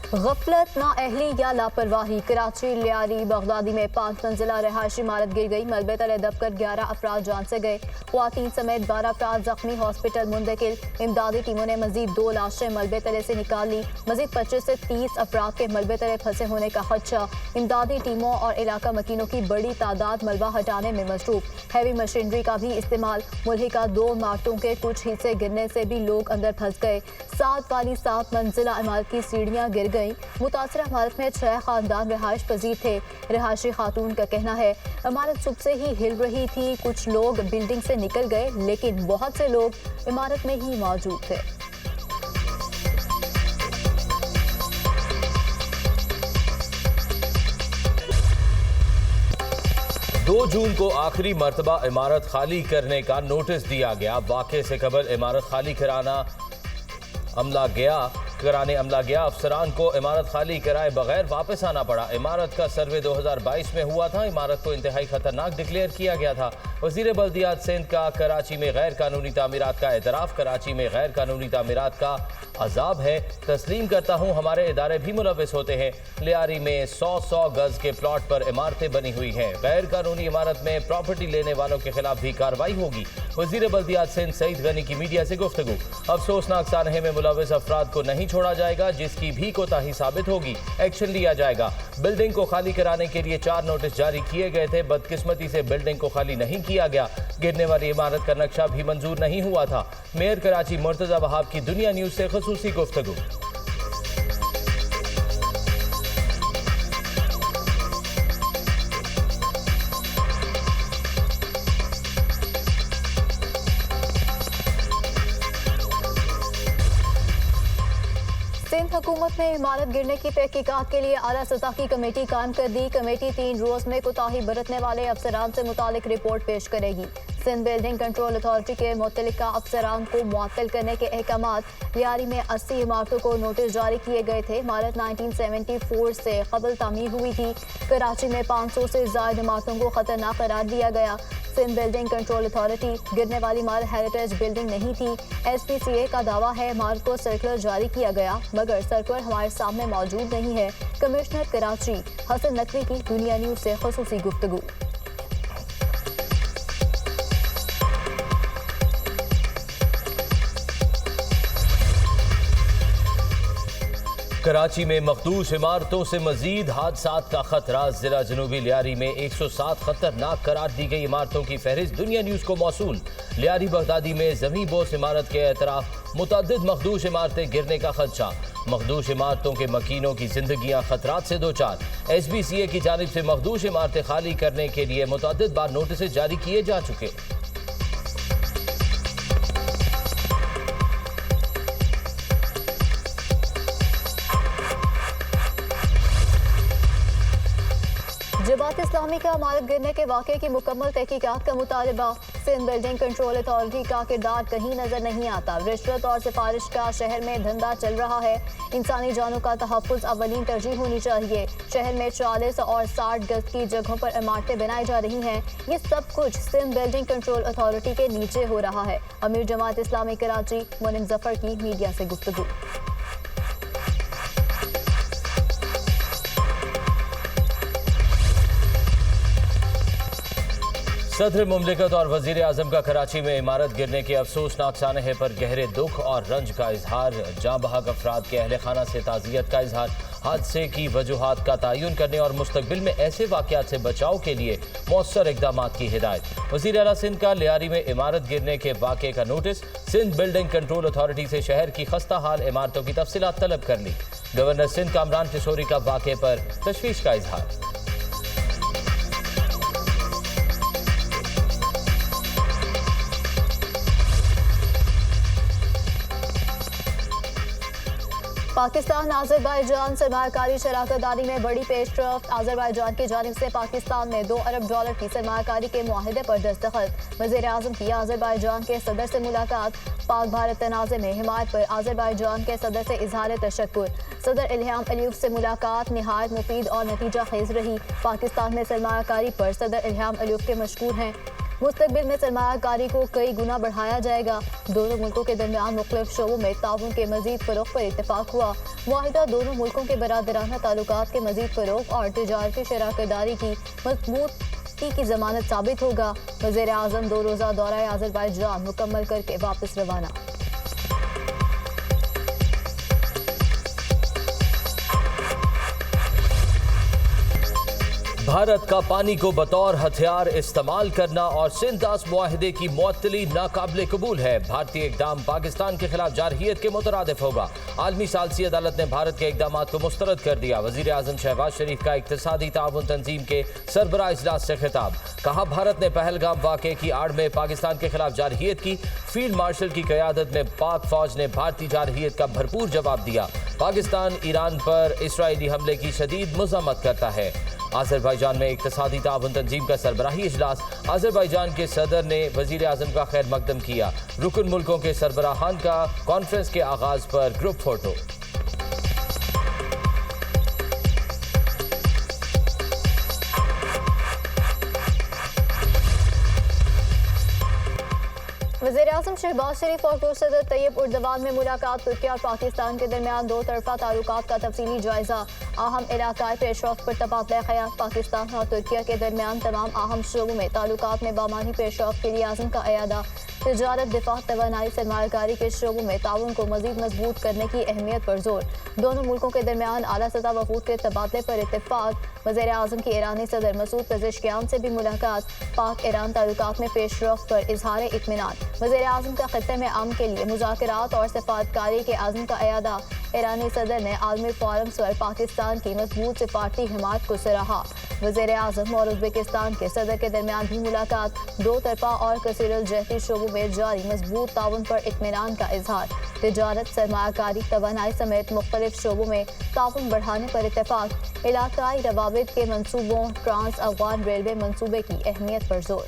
गफलत, नाअहली या लापरवाही। कराची, लियारी, बगदादी में 5 मंजिला रहायशी इमारत गिर गई। मलबे तले दबकर 11 अफराद जान से गए। ख्वातीन समेत 12 अफराद जख्मी, हॉस्पिटल मुंतकिल। इमदादी टीमों ने मजीद 2 लाशें मलबे तले से निकाल ली। मजीद 25 से 30 अफराद के मलबे तले फंसे होने का खदशा। इमदादी टीमों और इलाका मकीनों की बड़ी तादाद मलबा हटाने में मसरूफ। हैवी मशीनरी का भी इस्तेमाल। मुल्हिका 2 इमारतों के कुछ हिस्से गिरने से भी लोग अंदर फंस गए। 7 मंजिला इमारत की सीढ़ियां गिर गई। मुतासरा इमारत में 6 खानदान रिहाइश पजीर थे। रिहायशी खातून का कहना है इमारत सुबह से ही हिल रही थी। कुछ लोग बिल्डिंग से निकल गए, लेकिन बहुत से लोग इमारत में ही मौजूद थे। दो जून को आखिरी मर्तबा इमारत खाली करने का नोटिस दिया गया। वाक़े से कबल इमारत खाली कराने अमला गया। अफसरान को इमारत खाली कराए बगैर वापस आना पड़ा। इमारत का सर्वे 2022 में हुआ था। इमारत को इंतहाई खतरनाक डिक्लेयर किया गया था। वज़ीर बल्दियात सिंध का कराची में गैर कानूनी तामीरात का एतराफ़। कराची में गैर कानूनी तामीरात का अजाब है। तस्लीम करता हूँ हमारे इदारे भी मुलव्वस होते हैं। लियारी में 100 गज के प्लॉट पर इमारतें बनी हुई हैं। गैर कानूनी इमारत में प्रॉपर्टी लेने वालों के खिलाफ भी कार्रवाई होगी। वज़ीर बल्दियात सिंध सईद गनी की मीडिया से गुफ्तगू। अफसोसनाक सानहे में मुलव्वस अफराद को नहीं छोड़ा जाएगा। जिसकी भी कोताही साबित होगी एक्शन लिया जाएगा। बिल्डिंग को खाली कराने के लिए 4 नोटिस जारी किए गए थे। बदकिस्मती से बिल्डिंग को खाली नहीं किया गया। गिरने वाली इमारत का नक्शा भी मंजूर नहीं हुआ था। मेयर कराची मुर्तजा वहाब की दुनिया न्यूज से खुसूसी गुफ्तगू। सिंध हुकूमत ने इमारत गिरने की तहकीकात के लिए आला सतह की कमेटी कायम कर दी। कमेटी 3 रोज में कोताही बरतने वाले अफसरान से मुतालिक रिपोर्ट पेश करेगी। सिंध बिल्डिंग कंट्रोल अथॉरिटी के मुतल्लिका अफसरान को मुअत्तल करने के अहकामात। लियारी में 80 इमारतों को नोटिस जारी किए गए थे। इमारत 1974 से कबल तामीर हुई थी। कराची में 500 से ज्यादा इमारतों को खतरनाक करार दिया गया। सिंध बिल्डिंग कंट्रोल अथॉरिटी गिरने वाली इमारत हेरिटेज बिल्डिंग नहीं थी। SPCA का दावा है इमारत को सर्कुलर जारी किया गया, मगर सर्कुलर हमारे सामने मौजूद नहीं है। कमिश्नर कराची हसन नकवी की दुनिया न्यूज से खुसूसी गुफ्तगू। कराची में मखदूश इमारतों से मजीद हादसात का खतरा। जिला जनूबी लियारी में 107 खतरनाक करार दी गई इमारतों की फहरिस्त दुनिया न्यूज को मौसूल। लियारी बगदादी में ज़मीन बोस इमारत के एतराफ मुतअद्दिद मखदूश इमारतें गिरने का खदशा। मखदूश इमारतों के मकीनों की जिंदगियां खतरात से दो चार। SPCA की जानिब से मखदूश इमारतें खाली करने के लिए मुतअद्दिद बार नोटिस जारी किए जा चुके। जमात इस्लामी का इमारत गिरने के वाक़े की मुकम्मल तहकीकात का मुतालबा। सिंध बिल्डिंग कंट्रोल अथॉरिटी का किरदार कहीं नजर नहीं आता। रिश्वत और सिफारिश का शहर में धंधा चल रहा है। इंसानी जानों का तहफ़्फ़ुज़ अवलीन तरजीह होनी चाहिए। शहर में 40 और 60 गज की जगहों पर इमारतें बनाई जा रही हैं। ये सब कुछ सिंध बिल्डिंग कंट्रोल अथॉरिटी के नीचे हो रहा है। अमीर जमात इस्लामी कराची मुनिम जफर की मीडिया से गुफ्तगू। सदर मुमलिकत और वजीर आजम का कराची में इमारत गिरने के अफसोसनाक सानहे पर गहरे दुख और रंज का इजहार। जाँ बहक अफराद के अहल खाना से ताज़ियत का इजहार। हादसे की वजूहात का तयन करने और मुस्तकबिल में ऐसे वाक़यात से बचाव के लिए मौसर इक़दामात की हिदायत। वज़ीर आला सिंध का लियारी में इमारत गिरने के वाक़े का notice. Sindh building control authority से शहर की खस्ता हाल इमारतों की तफसीलात तलब कर ली। गवर्नर सिंध कामरान किशोरी का वाक़े पर तशवीश का इजहार। पाकिस्तान आज़रबाईजान सरमायाकारी शराकतदारी में बड़ी पेशरफ्त। आज़रबाईजान की जानिब से पाकिस्तान में $2 अरब की सरमायाकारी के मुआहदे पर दस्तखत। वज़ीर आज़म की आज़रबाईजान के सदर से मुलाकात। पाक भारत तनाज़े में हिमायत पर आज़रबाईजान के सदर से इजहार तशक्कुर। सदर इल्हाम अलीफ से मुलाकात निहायत मुफीद और नतीजा खेज रही। पाकिस्तान में सरमायाकारी पर सदर इल्हाम अलीफ के मशकूर हैं। मुस्तकबिल में सरमायाकारी को कई गुना बढ़ाया जाएगा। दोनों मुल्कों के दरमियान मुख्तलिफ शोबों में ताउन के मजीद फरोग पर इत्तेफाक हुआ। मुआहिदा दोनों मुल्कों के बरादराना ताल्लुकात के मजीद फरोग और तिजारती शराकतदारी की मजबूती की जमानत साबित होगा। वज़ीर आज़म 2 रोज़ा दौरा अज़रबैजान मुकम्मल करके वापस रवाना। भारत का पानी को बतौर हथियार इस्तेमाल करना और सिंध-दास मुआहिदे की मुअत्तली नाकाबिले कबूल है। भारतीय इकदाम पाकिस्तान के खिलाफ जारहियत के मुतरादिफ होगा। आलमी सालसी अदालत ने भारत के इकदाम को मुस्तरद कर दिया। वज़ीर आज़म शहबाज शरीफ का इक्तिसादी ताउन तंजीम के सरबराह इजलास से खिताब। कहा, भारत ने पहलगाम वाक़े की आड़ में पाकिस्तान के खिलाफ जारहियत की। फील्ड मार्शल की क़यादत में पाक फौज ने भारतीय जारहियत का भरपूर जवाब दिया। पाकिस्तान ईरान पर इसराइली हमले की शदीद मज़म्मत करता है। अज़रबैजान में इक्तिसादी ताउन तंजीम का सरबराही इजलास। अज़रबैजान के सदर ने वज़ीर आज़म का खैर मकदम किया। रुकन मुल्कों के सरबराहान का कॉन्फ्रेंस के आगाज़ पर ग्रुप फोटो। वज़ीर आज़म शहबाज शरीफ और तुर्क सदर तैयब उर्दवान में मुलाकात। तुर्की और पाकिस्तान के दरमियान 2 तरफ़ा ताल्लुकात का तफसीली जायजा। अहम इलाकाई पेशरफ्त पर तबादला ख्याल। पाकिस्तान और तुर्की के दरमियान तमाम अहम शोबों में ताल्लुकात में बामानी पेशरफ्त के लिए आज़म का अयादा। तिजारत, दिफा, तवानाई, सरमायाकारी के शोबों में ताउन को मज़ीद मजबूत करने की अहमियत पर जोर। दोनों मुल्कों के दरमियान आला सतह वफूद के तबादले पर इत्तेफाक। वज़ीर आज़म की ईरानी सदर मसूद पेज़ेशकियान से भी मुलाकात। पाक ईरान ताल्लुकात में पेशरफ्त पर इजहार इत्मीनान। वज़ीर आज़म का खत्ते में अमन के लिए मुज़ाकरात और सफारतकारी के आज़म का अयादा। ईरानी सदर ने आलमी फोरम्स पर पाकिस्तान की मजबूत सिफारती हिमायत को सराहा। वज़ीर आज़म और उज़्बेकिस्तान के सदर के दरमियान भी मुलाकात। 2 तरफ़ा और कसीरुल जहती शोबों में जारी मजबूत ताउन पर इत्मीनान का इजहार। तिजारत, सरमायाकारी, तवानाई समेत मुख्तलिफ शोबों में ताउन बढ़ाने पर इत्तेफाक। इलाकाई रवाबित के मनसूबों, ट्रांस अफगान रेलवे मनसूबे की अहमियत पर जोर।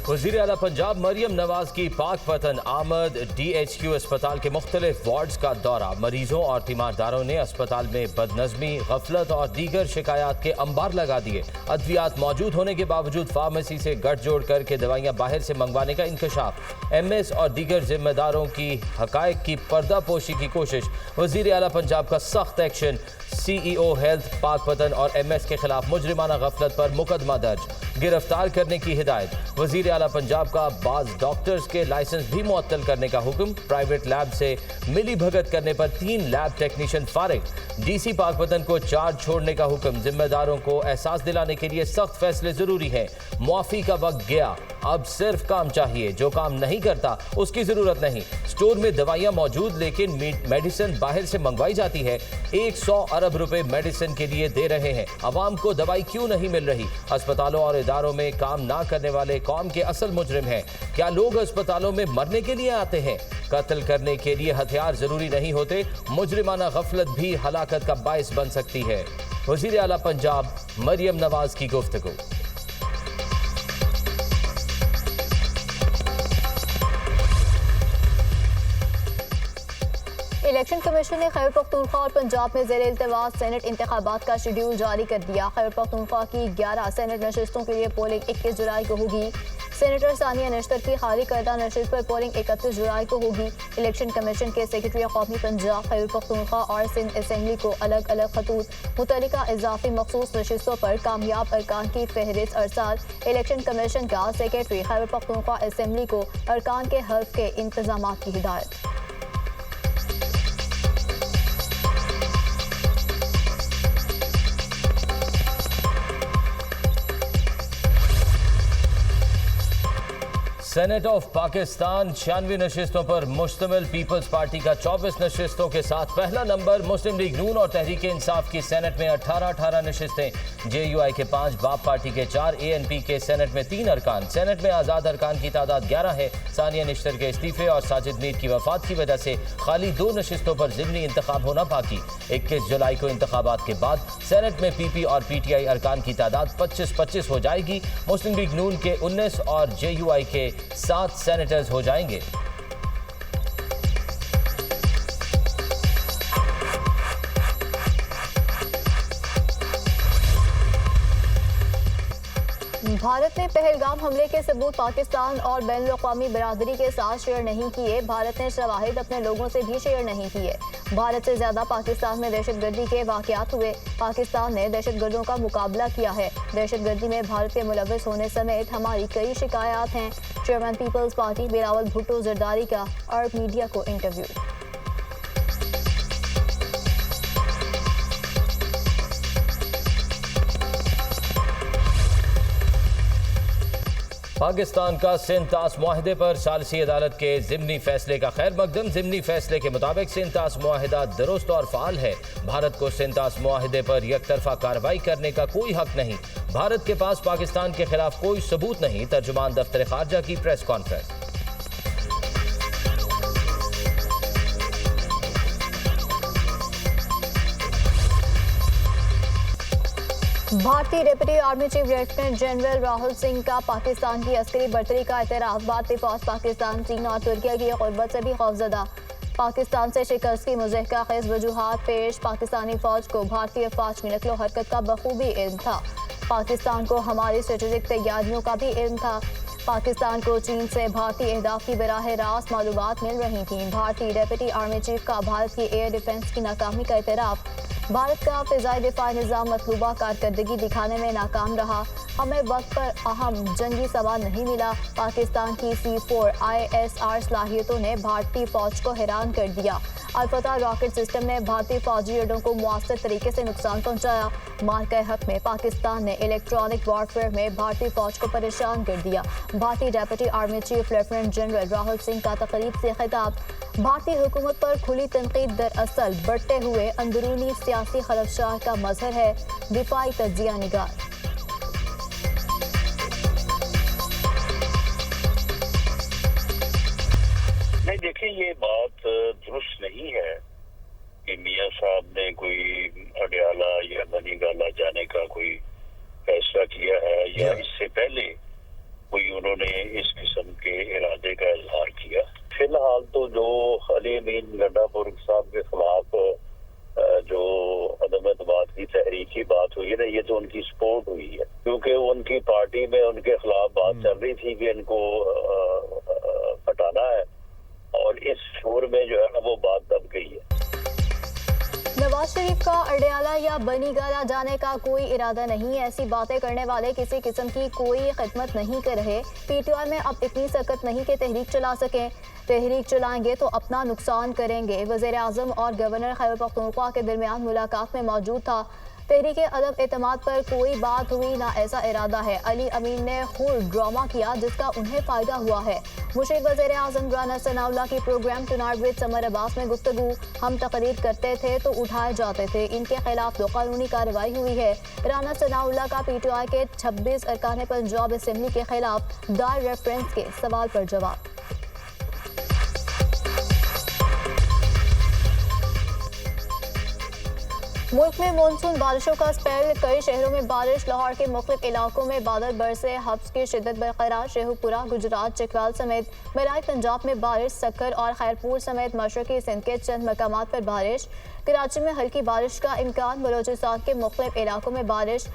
वज़ीर आला पंजाब मरियम नवाज की पाक पतन आमद DHQ अस्पताल के मुख्तलिफ वार्ड्स का दौरा। मरीजों और तीमारदारों ने अस्पताल में बदनज़मी, गफलत और दीगर शिकायत के अंबार लगा दिए। अद्वियात मौजूद होने के बावजूद फार्मेसी से गठजोड़ करके दवाइयाँ बाहर से मंगवाने का इंकशाफ। MS और दीगर जिम्मेदारों की हकायक की पर्दापोशी की कोशिश। वज़ीर आला पंजाब का सख्त एक्शन। CEO हेल्थ पाक पतन और MS के खिलाफ मुजरिमाना गफलत पर मुकदमा दर्ज। गिरफ्तार करने की हिदायत। वज़ीर आला पंजाब का बाज़ डॉक्टर्स के लाइसेंस भी मुअत्तल करने का हुक्म। प्राइवेट लैब से मिली भगत करने पर 3 लैब टेक्नीशियन फारिग। DC पाक पतन को चार्ज छोड़ने का हुक्म। जिम्मेदारों को एहसास दिलाने के लिए सख्त फैसले जरूरी हैं। मुआफ़ी का वक्त गया, अब सिर्फ काम चाहिए। जो काम नहीं करता उसकी जरूरत नहीं। स्टोर में दवाइयाँ मौजूद लेकिन मेडिसिन बाहर से मंगवाई जाती है। 100 अरब रुपए मेडिसिन के लिए दे रहे हैं। आवाम को दवाई क्यों नहीं मिल रही? अस्पतालों और इदारों में काम ना करने वाले कौम के असल मुजरिम हैं। क्या लोग अस्पतालों में मरने के लिए आते हैं? कत्ल करने के लिए हथियार जरूरी नहीं होते। मुजरिमाना गफलत भी हलाकत का बायस बन सकती है। वज़ीर आला पंजाब मरियम नवाज की गुफ्तगू। इलेक्शन कमीशन ने खैबर पख्तूनख्वा और पंजाब में ज़ेर इल्तिवास सेनेट इंतखाबात का शेड्यूल जारी कर दिया। खैबर पख्तूनख्वा की 11 सेनेट नशिस्तों के लिए पोलिंग 21 जुलाई को होगी। सेनेटर सानिया नश्तर की खाली करदा नशिस्त पर पोलिंग 31 जुलाई को होगी। इलेक्शन कमीशन के सेक्रेटरी कौमी पंजाब, खैबर पख्तूनख्वा और सिंध असेंबली को अलग अलग खतूत मुतल्लिका इजाफी मखसूस नशिस्तों पर कामयाब अरकान की फहरिस्त अरसाल। इलेक्शन कमीशन का सेक्रेटरी खैबर पख्तूनख्वा असेंबली को अरकान के हल्फ के इंतजाम की हिदायत। सेनेट ऑफ पाकिस्तान 96 नशिस्तों पर मुश्तमिल पीपल्स पार्टी का 24 नशिस्तों के साथ पहला नंबर। मुस्लिम लीग नून और तहरीक इंसाफ की सेनेट में 18 नशिस्तें। JUI के 5, बाप पार्टी के 4, ANP के सेनेट में 3 अरकान। सेनेट में आज़ाद अरकान की तादाद 11 है। सानिया निश्तर के इस्तीफे और साजिद मीर की वफात की वजह से खाली 2 नशिस्तों पर ज़िमनी इंतखाब होना बाकी। 21 जुलाई को इंतखाबात के बाद सेनेट में PP और PTI अरकान की तादाद 25-25 हो जाएगी। मुस्लिम लीग नून के 19 और JUI के 7 सेनेटर्स हो जाएंगे। भारत ने पहलगाम हमले के सबूत पाकिस्तान और बैनुल अक़वामी बरादरी के साथ शेयर नहीं किए। भारत ने शवाहिद अपने लोगों से भी शेयर नहीं किए। भारत से ज्यादा पाकिस्तान में दहशतगर्दी के वाकयात हुए। पाकिस्तान ने दहशतगर्दों का मुकाबला किया है। दहशतगर्दी में भारत के मुलव्वस होने समेत हमारी कई शिकायत हैं। चेयरमैन पीपल्स पार्टी बिलावल भुट्टो जरदारी का अरब मीडिया को इंटरव्यू। पाकिस्तान का सिंध तास मुआहदे पर सालिसी अदालत के ज़िमनी फैसले का खैर मकदम। ज़िमनी फैसले के मुताबिक सिंध तास मुआहदा दुरुस्त और फाल है। भारत को सिंध तास मुआहदे पर यकतरफा कार्रवाई करने का कोई हक नहीं। भारत के पास पाकिस्तान के खिलाफ कोई सबूत नहीं। तर्जुमान दफ्तर खारजा की प्रेस कॉन्फ्रेंस। भारतीय deputy army chief lieutenant general Rahul Singh का पाकिस्तान की अस्करी बर्तरी का एतराफ। भारतीय फौज पाकिस्तान, चीन और तुर्की की क़ुर्बत से भी खौफजदा। पाकिस्तान से शिकस्त की मुज़हका खेज़ वजूहात पेश। पाकिस्तानी फौज को भारतीय फौज की नकलो हरकत का बखूबी इल्म था। पाकिस्तान को हमारी स्ट्रेटेजिक तैयारियों का भी इल्म था। पाकिस्तान को चीन से भारतीय अहदाफ की बराह रास्त मालूमात मिल रही थी। भारतीय डिप्टी आर्मी चीफ का भारत की एयर डिफेंस की नाकामी का एतराफ। भारत का फ़िज़ाई दिफाई निज़ाम मतलूबा कारकर्दगी दिखाने में नाकाम रहा। हमें वक्त पर अहम जंगी सामान नहीं मिला। पाकिस्तान की C4 ISR सलाहियतों ने भारतीय फौज को हैरान कर दिया। अल-फतह रॉकेट सिस्टम ने भारतीय फौजी अड्डों को मुआसर तरीके से नुकसान पहुंचाया। मार्के हक में पाकिस्तान ने इलेक्ट्रॉनिक वॉरफेयर में भारतीय फौज को परेशान कर दिया। भारतीय deputy army chief lieutenant general Rahul Singh का तकरीब से खिताब। भारतीय हुकूमत पर खुली तनकीद दरअसल बढ़ते हुए अंदरूनी सियासी खलफशार का मजहर है। दिफाई तज्जिया निगार। नहीं, देखिए, ये बात दुरुस्त नहीं है कि मियां साहब ने कोई अडयाला या बनीगाला जाने का कोई फैसला किया है या इससे पहले कोई उन्होंने इस किस्म के इरादे का इजहार किया। फिलहाल तो जो अली अमीन गंडापुर साहब के खिलाफ जो अदम एतमाद की तहरीक की बात हुई है ना, ये तो उनकी सपोर्ट हुई है, क्योंकि उनकी पार्टी में उनके खिलाफ बात चल रही थी कि इनको हटाना है, और इस शोर में जो है ना वो बात दब गई है। नवाज शरीफ का अडयाला या बनीगाला जाने का कोई इरादा नहीं। ऐसी बातें करने वाले किसी किस्म की कोई खिदमत नहीं कर रहे। PTI में अब इतनी सख्त नहीं कि तहरीक चला सकें। तहरीक चलाएंगे तो अपना नुकसान करेंगे। वज़ीर आज़म और गवर्नर खैबर पख्तूनख्वा के दरमियान मुलाकात में मौजूद था। तहरीक अदम एतमाद पर कोई बात हुई ना ऐसा इरादा है। अली अमीन ने खुद ड्रामा किया जिसका उन्हें फ़ायदा हुआ है। मुशीर वज़ीर आज़म राना सनाउल्लाह की program tonight with Samar Abbas में गुफ्तगू। हम तकरीर करते थे तो उठाए जाते थे। इनके खिलाफ तो कानूनी कार्रवाई हुई है। राना सनाउल्लाह का PTI के 26 अरकान पंजाब असम्बली के खिलाफ दायर रेफरेंस के सवाल पर जवाब। मुल्क में मानसून बारिशों का स्पेल। कई शहरों में बारिश। लाहौर के मुख्तलिफ इलाकों में बादल बरसे। हब्स की शिद्दत बरकरार। शेखुपुरा, गुजरात, चकवाल समेत बराए पंजाब में बारिश। सक्कर और खैरपुर समेत मशरकी सिंध के चंद मकामात पर बारिश। कराची में हल्की बारिश का इम्कान। बलोचिस्तान के मुख्तलिफ इलाकों में बारिश।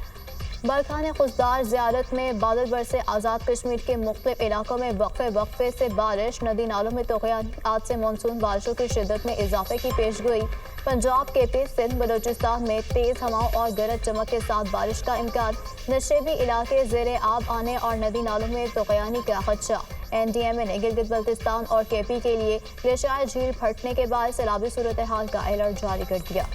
बरखाने खुशदार ज़ियारत में बादल बरसे। आज़ाद कश्मीर के मुख्तलिफ इलाकों में वक्फे से बारिश। नदी नालों में तोग़यान। आज से मानसून बारिशों की शिद्दत में इजाफे की पेशगोई। पंजाब, KP, सिंध, बलोचिस्तान में तेज़ हवाओं और गरज चमक के साथ बारिश का इम्कान। नशेबी इलाके ज़ेरे आब आने और नदी नालों में तोग़यानी का खदशा। NDMA ने गिलगित बल्तिस्तान और KP के लिए ग्लेशियर झील फटने के बाद सैलाबी सूरत हाल का अलर्ट जारी कर दिया।